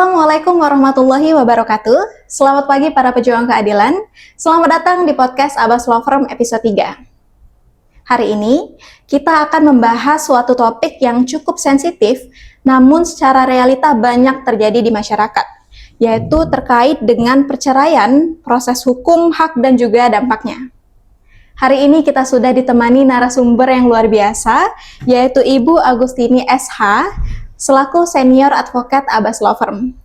Assalamualaikum warahmatullahi wabarakatuh. Selamat pagi para pejuang keadilan. Selamat datang di podcast Abbas Law Firm episode 3. Hari ini kita akan membahas suatu topik yang cukup sensitif, namun secara realita banyak terjadi di masyarakat, yaitu terkait dengan perceraian, proses hukum, hak, dan juga dampaknya. Hari ini kita sudah ditemani narasumber yang luar biasa, yaitu Ibu Agustini SH, selaku senior advokat Abbas Law Firm.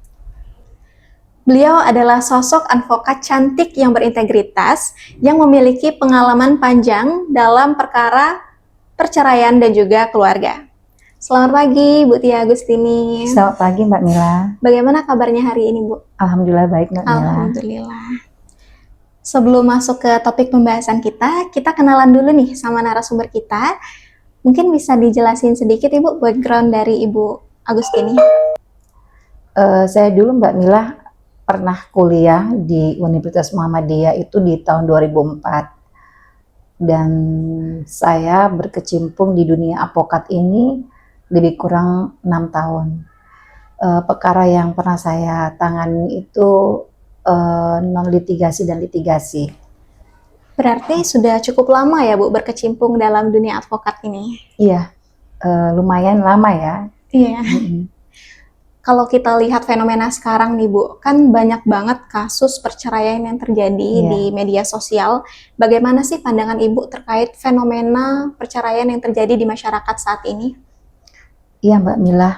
Beliau adalah sosok advokat cantik yang berintegritas, yang memiliki pengalaman panjang dalam perkara perceraian dan juga keluarga. Selamat pagi, Bu Tia Agustini. Selamat pagi, Mbak Mila. Bagaimana kabarnya hari ini, Bu? Alhamdulillah baik, Mbak Mila. Alhamdulillah. Sebelum masuk ke topik pembahasan kita kenalan dulu nih sama narasumber kita. Mungkin bisa dijelasin sedikit, Ibu, background dari Ibu Agustini. Saya dulu, Mbak Mila, pernah kuliah di Universitas Muhammadiyah itu di tahun 2004. Dan saya berkecimpung di dunia advokat ini lebih kurang 6 tahun. Perkara yang pernah saya tangani itu non-litigasi dan litigasi. Berarti sudah cukup lama ya, Bu, berkecimpung dalam dunia advokat ini? Iya, lumayan lama ya. Iya. Kalau kita lihat fenomena sekarang nih, Bu, kan banyak banget kasus perceraian yang terjadi di media sosial. Bagaimana sih pandangan Ibu terkait fenomena perceraian yang terjadi di masyarakat saat ini? Iya, Mbak Mila.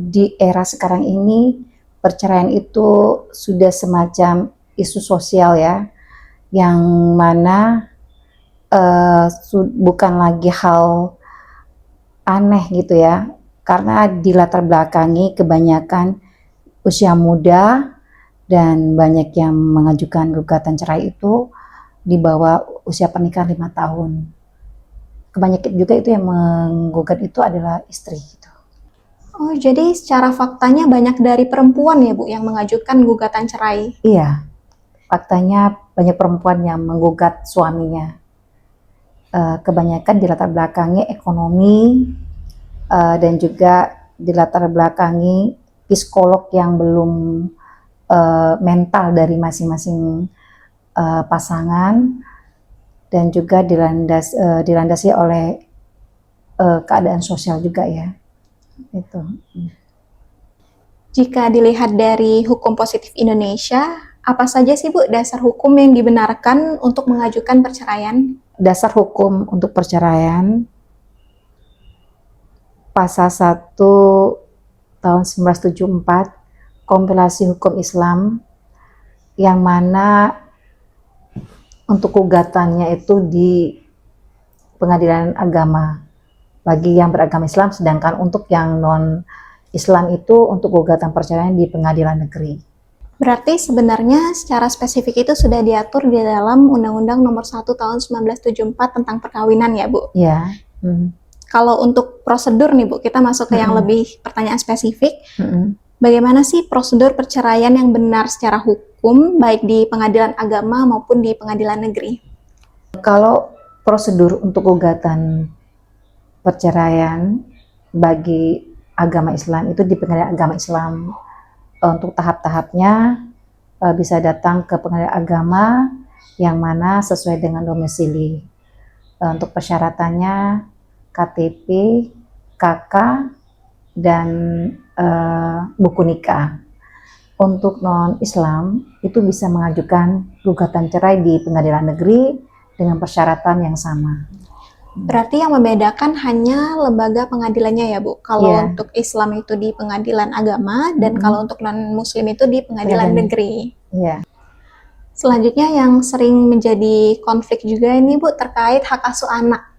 Di era sekarang ini, perceraian itu sudah semacam isu sosial ya, yang mana bukan lagi hal aneh gitu ya, karena dilatar belakangi kebanyakan usia muda dan banyak yang mengajukan gugatan cerai itu di bawah usia pernikahan 5 tahun. Kebanyakan juga itu yang menggugat itu adalah istri gitu. Oh, jadi secara faktanya banyak dari perempuan ya, Bu, yang mengajukan gugatan cerai? Iya, faktanya banyak perempuan yang menggugat suaminya. Kebanyakan dilatar belakangi ekonomi dan juga dilatar belakangi psikolog yang belum mental dari masing-masing pasangan, dan juga dilandasi oleh keadaan sosial juga ya. Itu. Jika dilihat dari hukum positif Indonesia, apa saja sih, Bu, dasar hukum yang dibenarkan untuk mengajukan perceraian? Dasar hukum untuk perceraian Pasal 1 tahun 1974 kompilasi hukum Islam, yang mana untuk gugatannya itu di pengadilan agama bagi yang beragama Islam, sedangkan untuk yang non Islam itu untuk gugatan perceraian di pengadilan negeri. Berarti sebenarnya secara spesifik itu sudah diatur di dalam Undang-Undang Nomor 1 Tahun 1974 tentang perkawinan ya, Bu? Ya. Kalau untuk prosedur nih, Bu, kita masuk ke yang lebih pertanyaan spesifik. Bagaimana sih prosedur perceraian yang benar secara hukum, baik di pengadilan agama maupun di pengadilan negeri? Kalau prosedur untuk gugatan perceraian bagi agama Islam itu di pengadilan agama Islam, untuk tahap-tahapnya bisa datang ke pengadilan agama yang mana sesuai dengan domisili. Untuk persyaratannya KTP, KK, dan buku nikah. Untuk non-Islam itu bisa mengajukan gugatan cerai di pengadilan negeri dengan persyaratan yang sama. Berarti yang membedakan hanya lembaga pengadilannya ya, Bu? Kalau untuk Islam itu di pengadilan agama, dan kalau untuk non-Muslim itu di pengadilan negeri. Iya. Selanjutnya yang sering menjadi konflik juga ini, Bu, terkait hak asuh anak.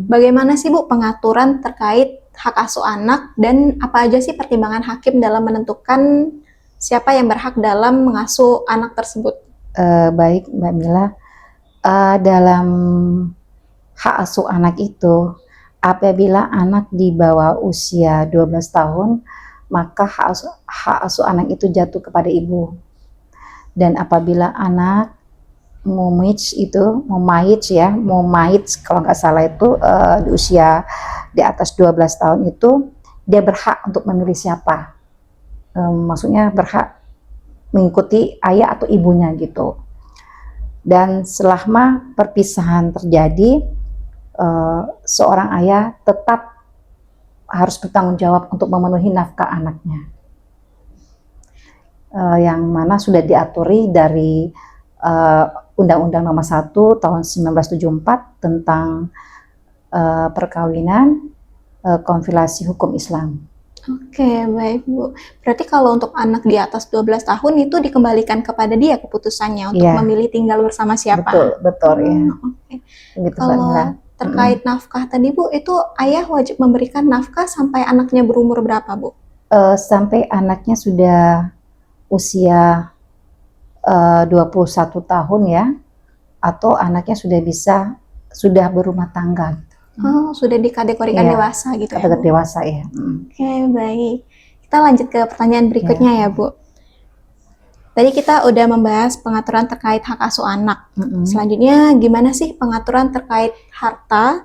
Bagaimana sih, Bu, pengaturan terkait hak asuh anak, dan apa aja sih pertimbangan hakim dalam menentukan siapa yang berhak dalam mengasuh anak tersebut? Baik, Mbak Mila. Dalam hak asuh anak itu, apabila anak di bawah usia 12 tahun, maka hak asuh anak itu jatuh kepada ibu. Dan apabila anak mumayyiz kalau nggak salah itu di usia di atas 12 tahun itu, dia berhak untuk memilih siapa maksudnya berhak mengikuti ayah atau ibunya gitu. Dan selama perpisahan terjadi, seorang ayah tetap harus bertanggung jawab untuk memenuhi nafkah anaknya, yang mana sudah diaturi dari Undang-Undang Nomor 1 Tahun 1974 tentang perkawinan, konfirmasi hukum Islam. Oke, baik Bu. Berarti kalau untuk anak di atas 12 tahun itu dikembalikan kepada dia keputusannya untuk Iya. memilih tinggal bersama siapa? Betul ya. Oke. Begitu Mbak Mila. Kalau terkait nafkah tadi Bu, itu ayah wajib memberikan nafkah sampai anaknya berumur berapa Bu? Sampai anaknya sudah usia 21 tahun ya, atau anaknya sudah berumah tangga. Oh, sudah dikategorikan Iya, dewasa gitu ya kategori Bu? dewasa ya. Oke, baik. Kita lanjut ke pertanyaan berikutnya ya Bu. Tadi kita udah membahas pengaturan terkait hak asuh anak. Selanjutnya gimana sih pengaturan terkait harta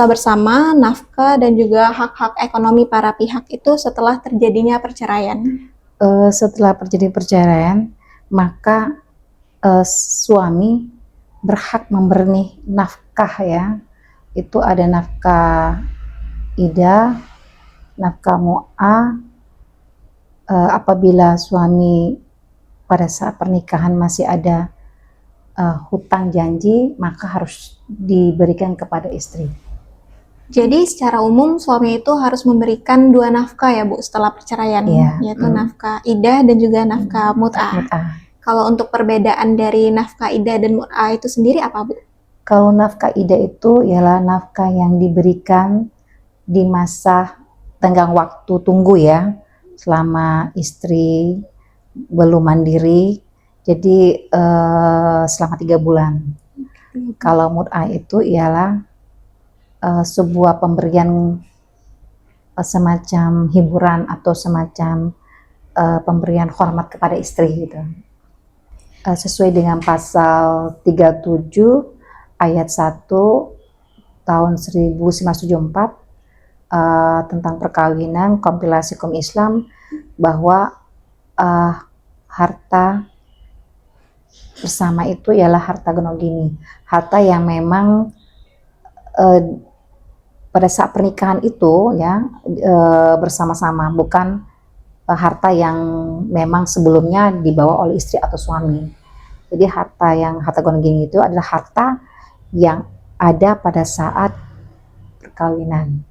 bersama, nafkah, dan juga hak-hak ekonomi para pihak itu setelah terjadinya perceraian? Setelah terjadi perceraian, maka suami berhak memberi nafkah ya. Itu ada nafkah idah, nafkah mu'ah, apabila suami pada saat pernikahan masih ada hutang janji, maka harus diberikan kepada istri. Jadi secara umum suami itu harus memberikan 2 nafkah ya Bu setelah perceraian, Iya. yaitu nafkah idah dan juga nafkah mut'ah. Kalau untuk perbedaan dari nafkah idah dan mut'ah itu sendiri apa Bu? Kalau nafkah idah itu ialah nafkah yang diberikan di masa tenggang waktu tunggu ya, selama istri belum mandiri, jadi selama 3 bulan. Kalau mut'ah itu ialah sebuah pemberian semacam hiburan atau semacam pemberian hormat kepada istri gitu. Sesuai dengan pasal 37 ayat 1 tahun 1974 tentang perkawinan, kompilasi hukum Islam, bahwa harta bersama itu ialah harta gonogini, harta yang memang pada saat pernikahan itu ya bersama-sama, bukan harta yang memang sebelumnya dibawa oleh istri atau suami. Jadi harta gonogini itu adalah harta yang ada pada saat perkawinan.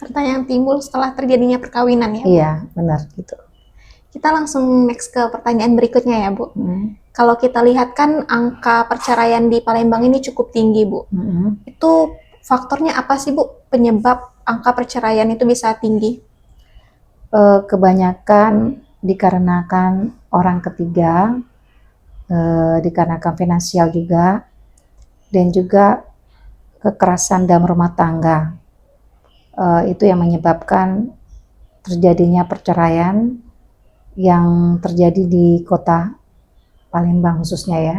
Harta yang timbul setelah terjadinya perkawinan ya Bu? Iya, benar gitu. Kita langsung next ke pertanyaan berikutnya ya Bu. Kalau kita lihat kan angka perceraian di Palembang ini cukup tinggi Bu. Itu faktornya apa sih Bu penyebab angka perceraian itu bisa tinggi? Kebanyakan dikarenakan orang ketiga, dikarenakan finansial juga, dan juga kekerasan dalam rumah tangga. Itu yang menyebabkan terjadinya perceraian yang terjadi di kota Palembang khususnya ya.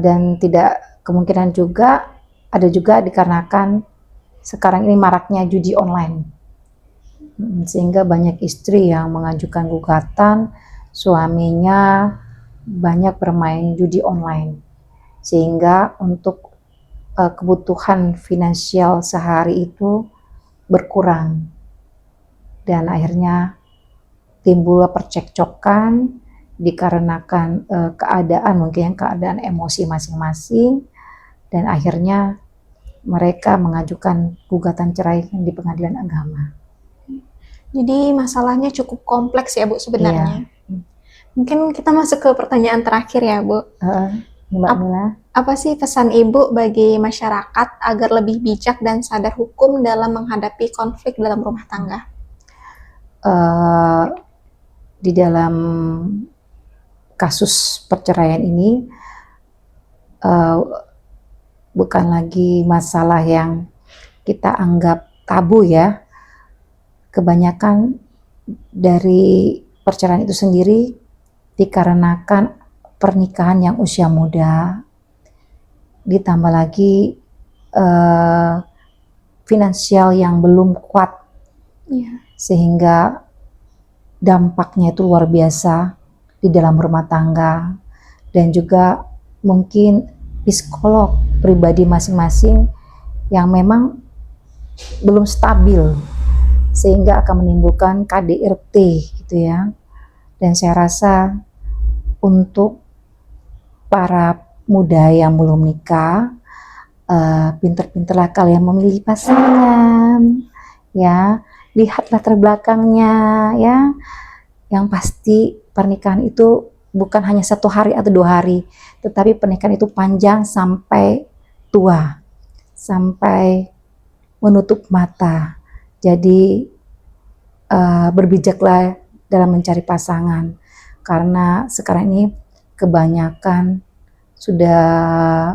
Dan tidak kemungkinan juga ada juga dikarenakan sekarang ini maraknya judi online, sehingga banyak istri yang mengajukan gugatan suaminya banyak bermain judi online, sehingga untuk kebutuhan finansial sehari itu berkurang, dan akhirnya timbul percekcokan dikarenakan keadaan emosi masing-masing, dan akhirnya mereka mengajukan gugatan cerai di pengadilan agama. Jadi masalahnya cukup kompleks ya Bu sebenarnya. Iya. Mungkin kita masuk ke pertanyaan terakhir ya Bu. Mbak Mila. Apa sih pesan Ibu bagi masyarakat agar lebih bijak dan sadar hukum dalam menghadapi konflik dalam rumah tangga? Di dalam kasus perceraian ini bukan lagi masalah yang kita anggap tabu ya. Kebanyakan dari perceraian itu sendiri dikarenakan pernikahan yang usia muda, ditambah lagi finansial yang belum kuat Iya. sehingga dampaknya itu luar biasa di dalam rumah tangga, dan juga mungkin psikolog pribadi masing-masing yang memang belum stabil, sehingga akan menimbulkan KDRT gitu ya. Dan saya rasa untuk para muda yang belum nikah, pinter-pinterlah kalian memilih pasangan, ya, lihat latar belakangnya, ya. Yang pasti pernikahan itu bukan hanya 1 hari atau 2 hari, tetapi pernikahan itu panjang sampai tua, sampai menutup mata. Jadi berbijaklah dalam mencari pasangan, karena sekarang ini kebanyakan sudah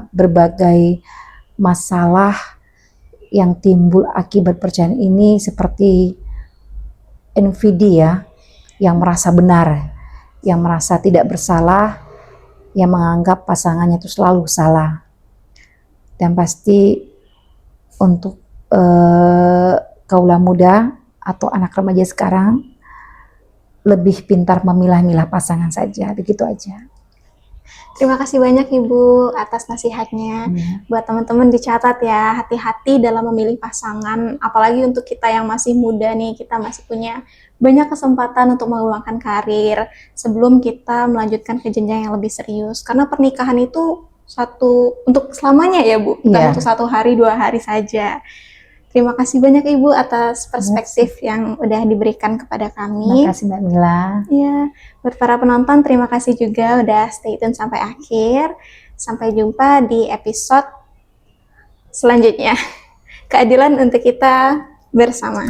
berbagai masalah yang timbul akibat perceraian ini, seperti NVD ya, yang merasa benar, yang merasa tidak bersalah, yang menganggap pasangannya itu selalu salah. Dan pasti untuk kaula muda atau anak remaja sekarang lebih pintar memilah-milah pasangan saja, begitu aja. Terima kasih banyak Ibu atas nasihatnya. Buat teman-teman dicatat ya, hati-hati dalam memilih pasangan, apalagi untuk kita yang masih muda nih, kita masih punya banyak kesempatan untuk mengembangkan karir sebelum kita melanjutkan ke jenjang yang lebih serius. Karena pernikahan itu untuk selamanya ya Bu, bukan untuk 1 hari 2 hari saja. Terima kasih banyak Ibu atas perspektif yang udah diberikan kepada kami. Terima kasih Mbak Mila. Ya, buat para penonton terima kasih juga udah stay tune sampai akhir. Sampai jumpa di episode selanjutnya. Keadilan untuk kita bersama.